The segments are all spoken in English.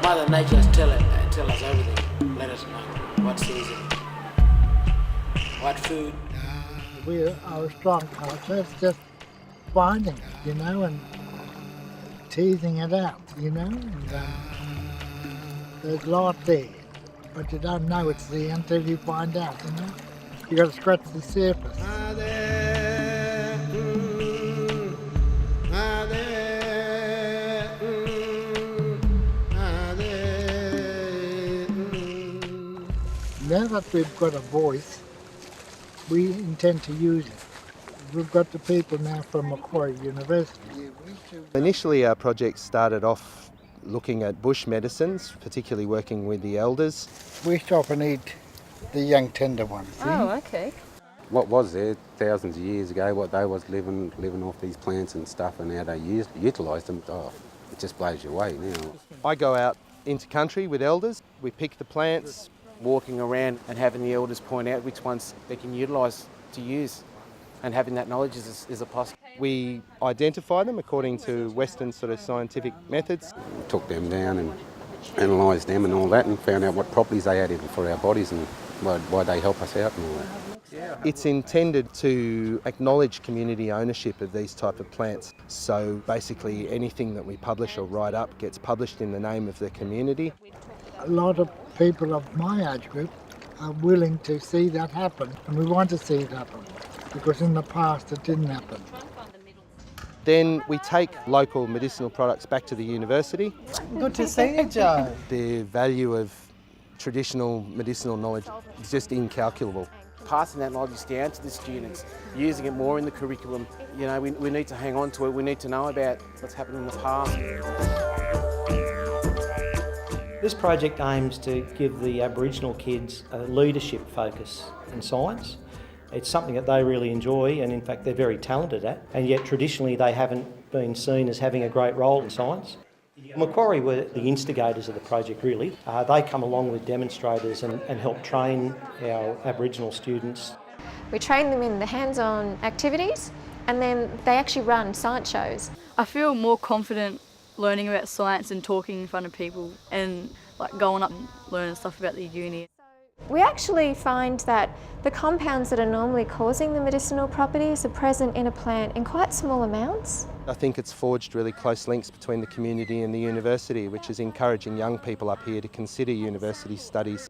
Mother Nature's tell us everything. Let us know what season, what food. We are a strong culture. It's just finding it, and teasing it out, And there's a lot there, but you don't know it's there until you find out, You got to scratch the surface. Now that we've got a voice, we intend to use it. We've got the people now from Macquarie University. Initially our project started off looking at bush medicines, particularly working with the elders. We stop and eat the young tender ones. Oh, okay. What was there thousands of years ago, what they was living off these plants and stuff, and how they utilised them, it just blows you away now. I go out into country with elders, we pick the plants. Walking around and having the elders point out which ones they can utilise to use, and having that knowledge is a plus. We identify them according to Western sort of scientific methods. We took them down and analysed them and all that, and found out what properties they had for our bodies and why they help us out and all that. It's intended to acknowledge community ownership of these type of plants. So basically anything that we publish or write up gets published in the name of the community. A lot of people of my age group are willing to see that happen, and we want to see it happen, because in the past it didn't happen. Then we take local medicinal products back to the university. Good to see you, Joe. The value of traditional medicinal knowledge is just incalculable. Passing that knowledge down to the students, using it more in the curriculum. We need to hang on to it, we need to know about what's happened in the past. This project aims to give the Aboriginal kids a leadership focus in science. It's something that they really enjoy, and in fact they're very talented at, and yet traditionally they haven't been seen as having a great role in science. Macquarie were the instigators of the project really. They come along with demonstrators and help train our Aboriginal students. We train them in the hands-on activities, and then they actually run science shows. I feel more confident learning about science and talking in front of people and going up and learning stuff about the uni. We actually find that the compounds that are normally causing the medicinal properties are present in a plant in quite small amounts. I think it's forged really close links between the community and the university, which is encouraging young people up here to consider university studies.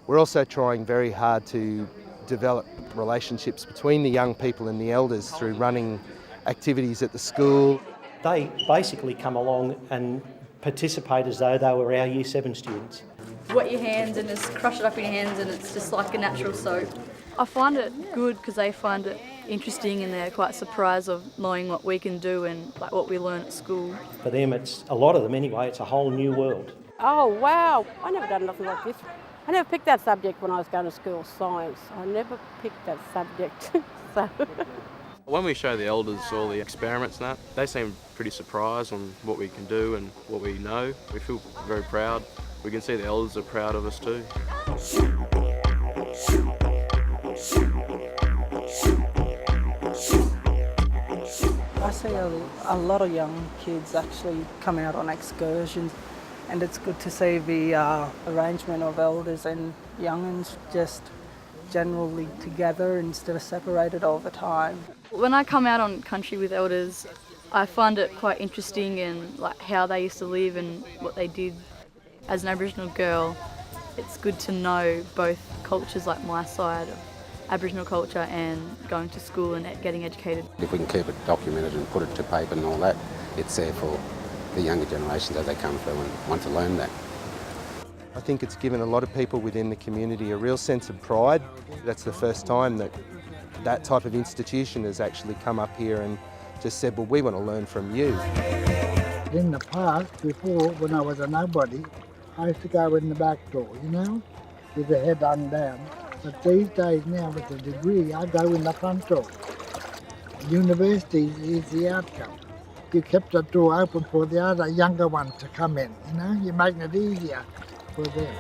We're also trying very hard to develop relationships between the young people and the elders through running activities at the school. They basically come along and participate as though they were our Year 7 students. Wet your hands and just crush it up in your hands, and it's just like a natural soap. I find it good because they find it interesting, and they're quite surprised of knowing what we can do and what we learn at school. For them, it's a lot of them anyway, it's a whole new world. Oh wow, I never done nothing like this. I never picked that subject when I was going to school, science. I never picked that subject. So. When we show the elders all the experiments and that, they seem pretty surprised on what we can do and what we know. We feel very proud. We can see the elders are proud of us too. I see a lot of young kids actually come out on excursions, and it's good to see the arrangement of elders and young'uns just generally together instead of separated all the time. When I come out on country with elders, I find it quite interesting and how they used to live and what they did. As an Aboriginal girl, it's good to know both cultures, like my side of Aboriginal culture and going to school and getting educated. If we can keep it documented and put it to paper and all that, it's there for the younger generations as they come through and want to learn that. I think it's given a lot of people within the community a real sense of pride. That's the first time that type of institution has actually come up here and just said, well, we want to learn from you. In the past, before, when I was a nobody, I used to go in the back door, with the head hung down. But these days now, with a degree, I go in the front door. University is the outcome. You kept the door open for the other younger ones to come in, You're making it easier for them.